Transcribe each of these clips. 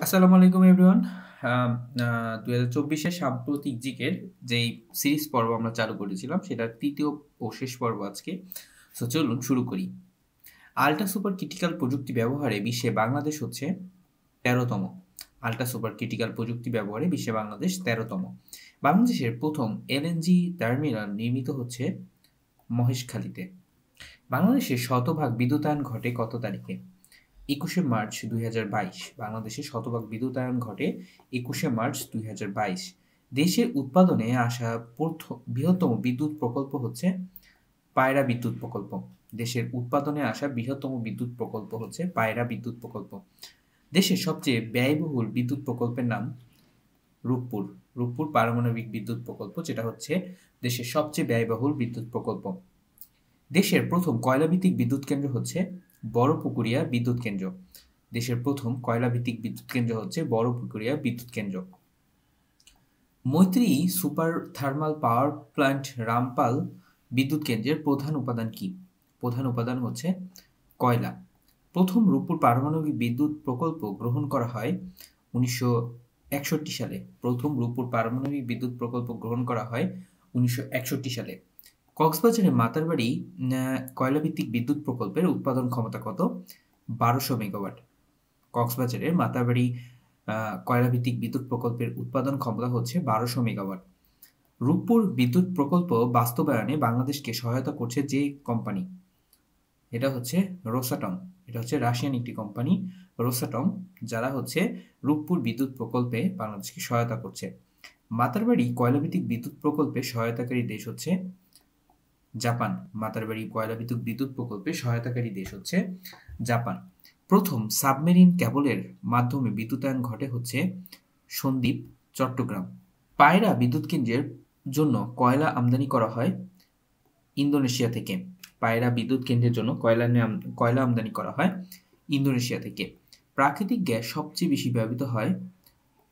আসসালামু আলাইকুম এভরিওয়ান। ২০২৪-এর সাম্প্রতিক দিকের যেই সিরিজ পর্ব আমরা চালু করেছিলাম, সেটার ৩য় ও শেষ পর্ব আজকে। সো চলুন শুরু করি। আল্ট্রা সুপার ক্রিটিক্যাল প্রযুক্তি ব্যবহারে বিশ্বে বাংলাদেশ হচ্ছে ১৩তম। আল্ট্রা সুপার ক্রিটিক্যাল প্রযুক্তি ব্যবহারে বিশ্বে বাংলাদেশ ১৩তম। বাংলাদেশের প্রথম এলএনজি টার্মিনাল নির্মিত হচ্ছে মহেশখালীতে। বাংলাদেশে শতভাগ বিদ্যুতায়ন ঘটে কত তারিখে? ২১শে মার্চ ২০২২। বাংলাদেশে শতভাগ বিদ্যুতায়ন ঘটে ২১শে মার্চ ২০২২। দেশের উৎপাদনে আসা বৃহত্তম বিদ্যুৎ প্রকল্প হচ্ছে পায়রা বিদ্যুৎ প্রকল্প। দেশের উৎপাদনে আসা বৃহত্তম বিদ্যুৎ প্রকল্প হচ্ছে পায়রা বিদ্যুৎ প্রকল্প। দেশের সবচেয়ে ব্যয়বহুল বিদ্যুৎ প্রকল্পের নাম রূপপুর। রূপপুর পারমাণবিক বিদ্যুৎ প্রকল্প, যেটা হচ্ছে দেশের সবচেয়ে ব্যয়বহুল বিদ্যুৎ প্রকল্প। দেশের প্রথম কয়লাভিত্তিক বিদ্যুৎ কেন্দ্র হচ্ছে বড়পুকুরিয়া বিদ্যুৎ কেন্দ্র। দেশের প্রথম কয়লাভিত্তিক বিদ্যুৎ কেন্দ্র হচ্ছে বড়পুকুরিয়া বিদ্যুৎ কেন্দ্র। মৈত্রী super thermal power plant Rampal বিদ্যুৎ কেন্দ্রের প্রধান উপাদান কি? প্রধান উপাদান হচ্ছে কয়লা। প্রথম রূপপুর পারমাণবিক বিদ্যুৎ প্রকল্প গ্রহণ করা হয় ১৯৬১ সালে। প্রথম রূপপুর পারমাণবিক বিদ্যুৎ প্রকল্প গ্রহণ করা হয় ১৯৬১ সালে। কক্সবাজারের মাতারবাড়ি কয়লাভিত্তিক বিদ্যুৎ প্রকল্পের উৎপাদন ক্ষমতা কত? ১২০০ মেগাওয়াট। কক্সবাজারের মাতারবাড়ি কয়লাভিত্তিক বিদ্যুৎ প্রকল্পের উৎপাদন ক্ষমতা হচ্ছে ১২০০ মেগাওয়াট। রূপপুর বিদ্যুৎ প্রকল্প বাস্তবায়নে বাংলাদেশকে সহায়তা করছে যে কোম্পানি, এটা হচ্ছে রোসাটম। এটা হচ্ছে রাশিয়ান একটি কোম্পানি রোসাটম, যারা হচ্ছে রূপপুর বিদ্যুৎ প্রকল্পে বাংলাদেশকে সহায়তা করছে। মাতারবাড়ি কয়লাভিত্তিক বিদ্যুৎ প্রকল্পে সহায়তাকারী দেশ হচ্ছে জাপান। মাতারবাড়ি কয়লাভিত্তিক বিদ্যুৎ প্রকল্পে সহায়তাকারী দেশ হচ্ছে জাপান। প্রথম সাবমেরিন ক্যাবলের মাধ্যমে বিদ্যুতায়ন ঘটে হচ্ছে সন্দ্বীপ, চট্টগ্রাম। পায়রা বিদ্যুৎ কেন্দ্রের জন্য কয়লা আমদানি করা হয় ইন্দোনেশিয়া থেকে। পায়রা বিদ্যুৎ কেন্দ্রের জন্য কয়লা আমদানি করা হয় ইন্দোনেশিয়া থেকে। প্রাকৃতিক গ্যাস সবচেয়ে বেশি ব্যবহৃত হয়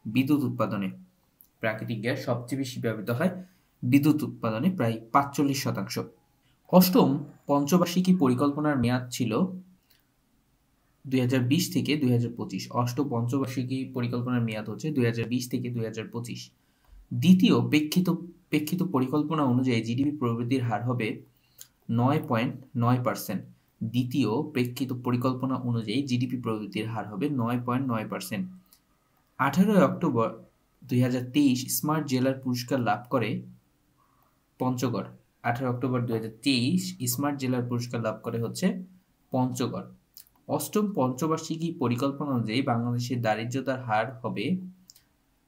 বিদ্যুৎ উৎপাদনে। প্রাকৃতিক গ্যাস সবচেয়ে বেশি ব্যবহৃত হয় বিদ্যুৎ উৎপাদনে, প্রায় ৪৫%। অষ্টম পঞ্চবার্ষিকী পরিকল্পনার মেয়াদ ছিল ২০২০ থেকে ২০২৫। অষ্টম পঞ্চবার্ষিকী পরিকল্পনার মেয়াদ হচ্ছে ২০২০ থেকে ২০২৫। দ্বিতীয় প্রেক্ষিত পরিকল্পনা অনুযায়ী জিডিপি প্রবৃদ্ধির হার হবে ৯.৯%। দ্বিতীয় প্রেক্ষিত পরিকল্পনা অনুযায়ী জিডিপি প্রবৃদ্ধির হার হবে ৯.৯%। ১৮ অক্টোবর ২০২৩ স্মার্ট জেলার পুরস্কার লাভ করে পঞ্চগড়। ১৮ অক্টোবর ২০২৩ স্মার্ট জেলার পুরস্কার লাভ করে হচ্ছে পঞ্চগড়। অষ্টম পঞ্চবার্ষিকী পরিকল্পনা অনুযায়ী বাংলাদেশের দারিদ্র্যতার হার হবে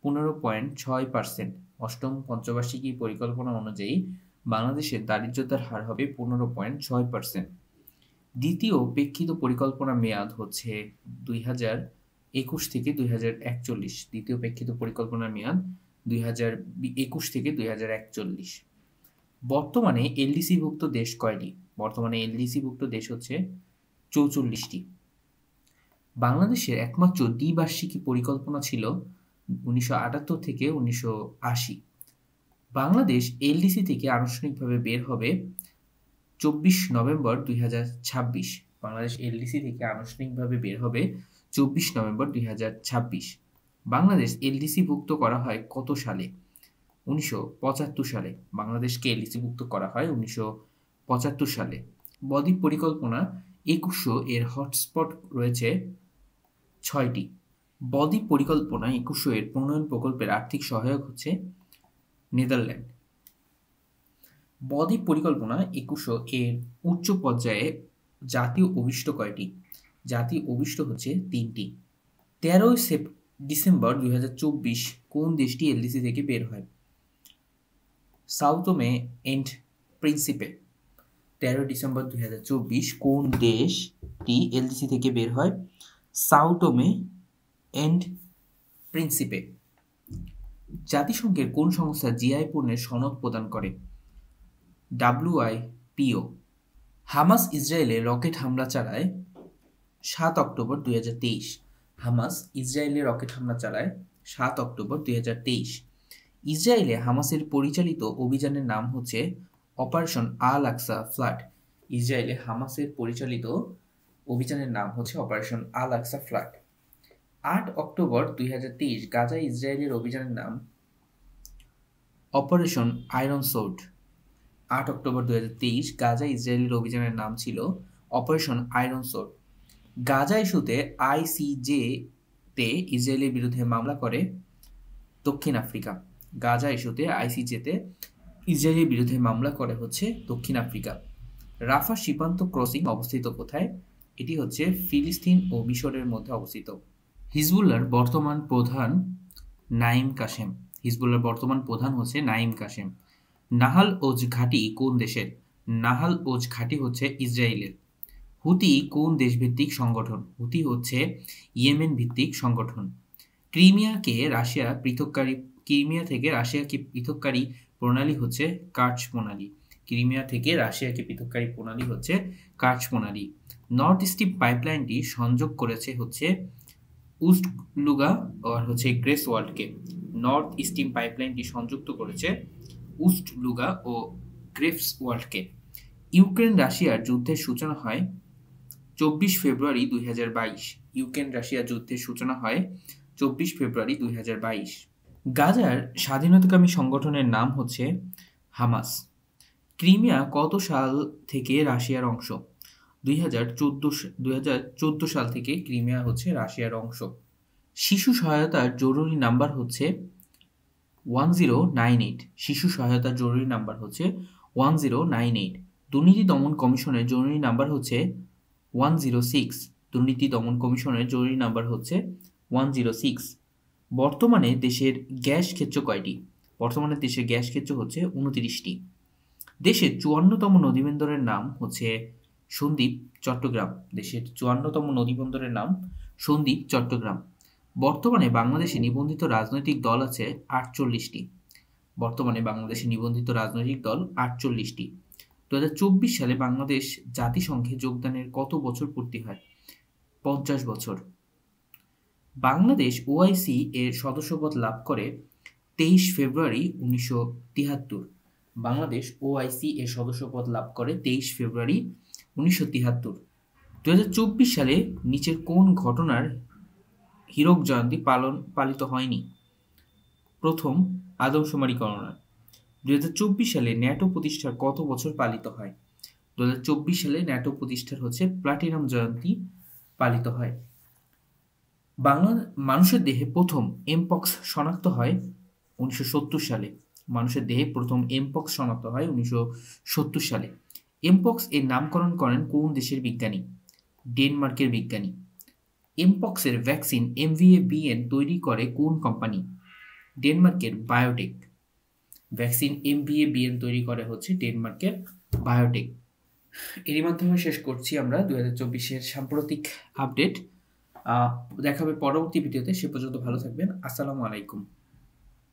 ১৫.৬%। অষ্টম পঞ্চবার্ষিকী পরিকল্পনা অনুযায়ী বাংলাদেশের দারিদ্র্যতার হার হবে ১৫.৬%। দ্বিতীয় প্রেক্ষিত পরিকল্পনা মেয়াদ হচ্ছে ২০২১ থেকে ২০৪১। দ্বিতীয় প্রেক্ষিত পরিকল্পনার মেয়াদ ২০২১ থেকে ২০৪১। বর্তমানে এলডিসিভুক্ত দেশ কয়টি? বর্তমানে এলডিসিভুক্ত দেশ হচ্ছে ৪৪টি। বাংলাদেশের একমাত্র দ্বিবার্ষিকী পরিকল্পনা ছিল ১৯৭৮ থেকে ১৯৮০। বাংলাদেশ এলডিসি থেকে আনুষ্ঠানিকভাবে বের হবে ২৪ নভেম্বর ২০২৬। বাংলাদেশ এলডিসি থেকে আনুষ্ঠানিকভাবে বের হবে ২৪ নভেম্বর ২০২৬। বাংলাদেশ এলডিসিভুক্ত করা হয় কত সালে? ১৯৭৫ সালে। বাংলাদেশকে এলডিসিভুক্ত করা হয় ১৯৭৫ সালে। বদ্বীপ পরিকল্পনা ২১০০ এর হটস্পট রয়েছে ৬টি। বদ্বীপ পরিকল্পনা ২১০০ এর প্রণয়ন প্রকল্পের আর্থিক সহায়ক হচ্ছে নেদারল্যান্ড। বদ্বীপ পরিকল্পনা ২১০০ এর উচ্চ পর্যায়ে জাতীয় অভিষ্ট কয়টি? জাতীয় অভিষ্ট হচ্ছে ৩টি। ১৩ ডিসেম্বর ২০২৪ কোন দেশটি এলডিসি থেকে বের হয়? Sao Tome and Principe. ১৩ December ২০২৪ কোন দেশটি এলডিসি থেকে বের হয়? Sao Tome and Principe. জাতিসংঘের কোন সংস্থা জিআই পণ্যের সনদ প্রদান করে? WIPO। হামাস ইসরায়েলে রকেট হামলা চালায় ৭ অক্টোবর ২০২৩। হামাস ইসরায়েলে রকেট হামলা চালায় ৭ অক্টোবর ২০২৩। ইসরায়েলে হামাসের পরিচালিত অভিযানের নাম হচ্ছে অপারেশন আল আকসা ফ্লাড। ইসরায়েলে হামাসের পরিচালিত অভিযানের নাম হচ্ছে অপারেশন আল আকসা ফ্লাড। 8 অক্টোবর 2023 গাজায় ইসরায়েলের অভিযানের নাম অপারেশন আয়রন সোর্ড। 8 অক্টোবর 2023 গাজায় ইসরায়েলের অভিযানের নাম ছিল অপারেশন আয়রন সোর্ড। গাজা ইস্যুতে আইসিজে-তে ইসরায়েলের বিরুদ্ধে মামলা করে দক্ষিণ আফ্রিকা। গাজা ইস্যুতে আইসিজে-তে ইসরায়েলের বিরুদ্ধে মামলা করে হচ্ছে দক্ষিণ আফ্রিকা। রাফা সীমান্ত ক্রসিং অবস্থিত কোথায়? এটি হচ্ছে ফিলিস্তিন ও মিশরের মধ্যে অবস্থিত। হিজবুল্লাহর বর্তমান প্রধান নাঈম কাসেম। হিজবুল্লাহর বর্তমান প্রধান হচ্ছে নাঈম কাসেম। নাহাল ওজ ঘাঁটি কোন দেশের? নাহাল ওজ ঘাঁটি হচ্ছে ইসরায়েলের। হুতি কোন দেশভিত্তিক সংগঠন? হুতি হচ্ছে ইয়েমেন ভিত্তিক সংগঠন। ক্রিমিয়া থেকে রাশিয়াকে পৃথককারী প্রণালী হচ্ছে কার্চ প্রণালী। ক্রিমিয়া থেকে রাশিয়াকে পৃথককারী প্রণালী হচ্ছে কার্চ প্রণালী। নর্থ স্ট্রিম পাইপলাইনটি সংযোগ করেছে হচ্ছে উস্টলুগা আর হচ্ছে গ্রেস ওয়ার্ল্ডকে। নর্থ স্ট্রিম পাইপলাইনটি সংযুক্ত করেছে উস্টলুগা ও গ্রেফস ওয়ার্ল্ডকে। ইউক্রেন রাশিয়ার যুদ্ধের সূচনা হয় 24 ফেব্রুয়ারি 2022। ইউক্রেন রাশিয়া যুদ্ধের সূচনা হয় 24 ফেব্রুয়ারি 2022। গাজার স্বাধীনতাকামী সংগঠনের নাম হচ্ছে হামাস। ক্রিমিয়া কত সাল থেকে রাশিয়ার অংশ? 2014 সাল থেকে ক্রিমিয়া হচ্ছে রাশিয়ার অংশ। শিশু সহায়তার জরুরি নাম্বার হচ্ছে 1098। শিশু সহায়তার জরুরি নাম্বার হচ্ছে 1098। দুর্নীতি দমন কমিশনের জরুরি নাম্বার হচ্ছে 106। দুর্নীতি দমন কমিশনের জরুরি নাম্বার হচ্ছে 106। বর্তমানে দেশের গ্যাস ক্ষেত্র কয়টি? বর্তমানে দেশের গ্যাস ক্ষেত্র হচ্ছে 29টি। দেশের 54তম নদীবন্দরের নাম হচ্ছে সন্দ্বীপ চট্টগ্রাম। দেশের 54তম নদীবন্দরের নাম সন্দ্বীপ চট্টগ্রাম। বর্তমানে বাংলাদেশে নিবন্ধিত রাজনৈতিক দল আছে 48টি। বর্তমানে বাংলাদেশে নিবন্ধিত রাজনৈতিক দল 48টি। 2024 সালে বাংলাদেশ জাতিসংঘে যোগদানের কত বছর পূর্তি হয়? 50 বছর। বাংলাদেশ ওআইসি এর সদস্যপদ লাভ করে 23 ফেব্রুয়ারি 1973। বাংলাদেশ ওআইসি এর সদস্যপদ লাভ করে 23 ফেব্রুয়ারি 1973। 2024 সালে নিচের কোন ঘটনার হীরক জয়ন্তী পালিত হয়নি? প্রথম, আদমশুমারি গণনা। 2024 সালে ন্যাটো প্রতিষ্ঠার কত বছর পালিত হয়? 2024 সালে ন্যাটো প্রতিষ্ঠার হচ্ছে প্লাটিনাম জয়ন্তী পালিত হয়। মানুষের দেহে প্রথম এমপক্স শনাক্ত হয় 1970 সালে। মানুষের দেহে প্রথম এমপক্স শনাক্ত হয় 1970 সালে। এমপক্স এর নামকরণ করেন কোন দেশের বিজ্ঞানী? ডেনমার্কের বিজ্ঞানী। এমপক্সের ভ্যাকসিন MVA-BN তৈরি করে কোন কোম্পানি? ডেনমার্কের বায়োটেক। ভ্যাকসিন MVA-BN তৈরি করে হচ্ছে ডেনমার্কের বায়োটেক। এরই মাধ্যমে শেষ করছি আমরা 2024-এর সাম্প্রতিক আপডেট। দেখা হবে পরবর্তী ভিডিওতে। সে পর্যন্ত ভালো থাকবেন। আসসালামু আলাইকুম।